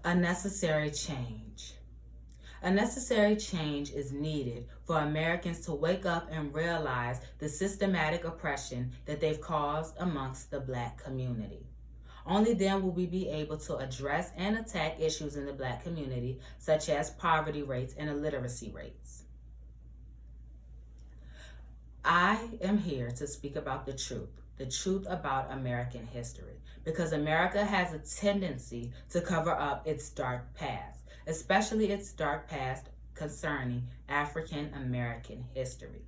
A necessary change. A necessary change is needed for Americans to wake up and realize the systematic oppression that they've caused amongst the Black community. Only then will we be able to address and attack issues in the Black community, such as poverty rates and illiteracy rates. I am here to speak about the truth about American history, because America has a tendency to cover up its dark past, especially its dark past concerning African American history.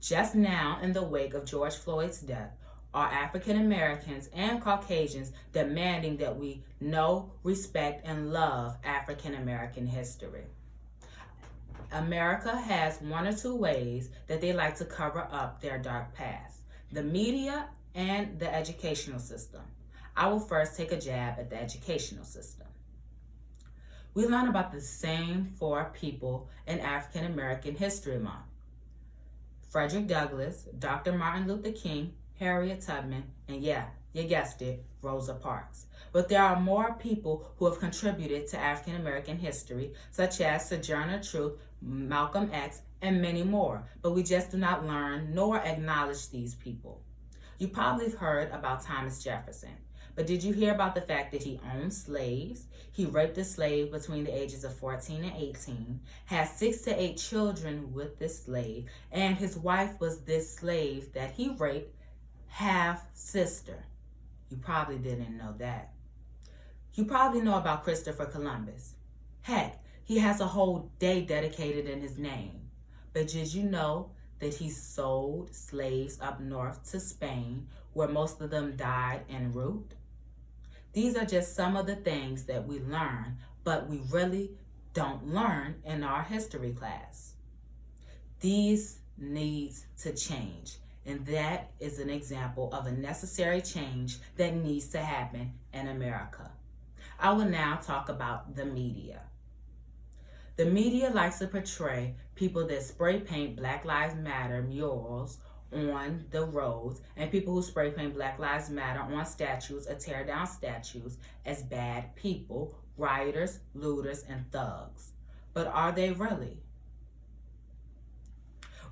Just now, in the wake of George Floyd's death, are African Americans and Caucasians demanding that we know, respect, and love African American history. America has one or two ways that they like to cover up their dark past: the media and the educational system. I will first take a jab at the educational system. We learn about the same four people in African American History Month: Frederick Douglass, Dr. Martin Luther King, Harriet Tubman, and yeah, you guessed it, Rosa Parks. But there are more people who have contributed to African American history, such as Sojourner Truth, Malcolm X, and many more, but we just do not learn nor acknowledge these people. You probably have heard about Thomas Jefferson, but did you hear about the fact that he owned slaves? He raped a slave between the ages of 14 and 18, had 6 to 8 children with this slave, and his wife was this slave that he raped half-sister. You probably didn't know that. You probably know about Christopher Columbus. Heck, he has a whole day dedicated in his name. But did you know that he sold slaves up north to Spain, where most of them died en route? These are just some of the things that we learn, but we really don't learn in our history class. These needs to change, and that is an example of a necessary change that needs to happen in America. I will now talk about the media. The media likes to portray people that spray paint Black Lives Matter murals on the roads and people who spray paint Black Lives Matter on statues or tear down statues as bad people, rioters, looters, and thugs. But are they really?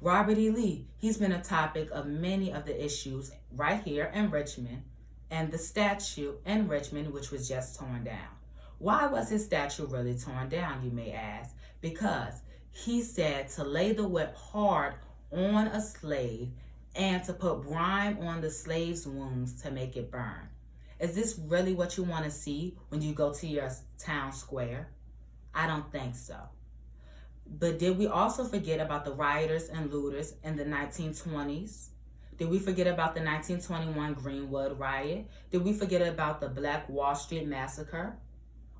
Robert E. Lee, he's been a topic of many of the issues right here in Richmond, and the statue in Richmond, which was just torn down. Why was his statue really torn down, you may ask? Because he said to lay the whip hard on a slave and to put brine on the slave's wounds to make it burn. Is this really what you want to see when you go to your town square? I don't think so. But did we also forget about the rioters and looters in the 1920s? Did we forget about the 1921 Greenwood riot? Did we forget about the Black Wall Street massacre?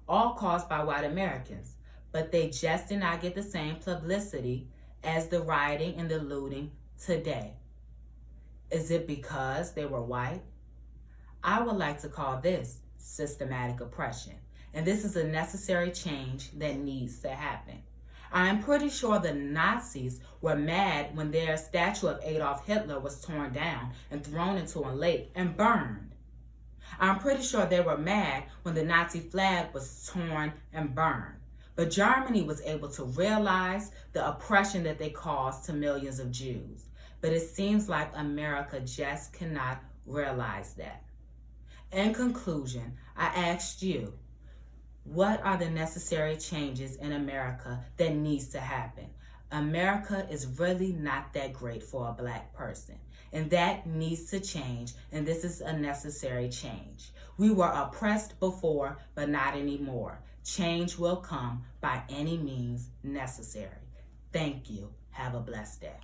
All caused by white Americans, but they just did not get the same publicity as the rioting and the looting today. Is it because they were white? I would like to call this systematic oppression, and this is a necessary change that needs to happen. I am pretty sure the Nazis were mad when their statue of Adolf Hitler was torn down and thrown into a lake and burned. I'm pretty sure they were mad when the Nazi flag was torn and burned. But Germany was able to realize the oppression that they caused to millions of Jews. But it seems like America just cannot realize that. In conclusion, I asked you, what are the necessary changes in America that needs to happen? America is really not that great for a Black person, and that needs to change, and this is a necessary change. We were oppressed before, but not anymore. Change will come by any means necessary. Thank you. Have a blessed day.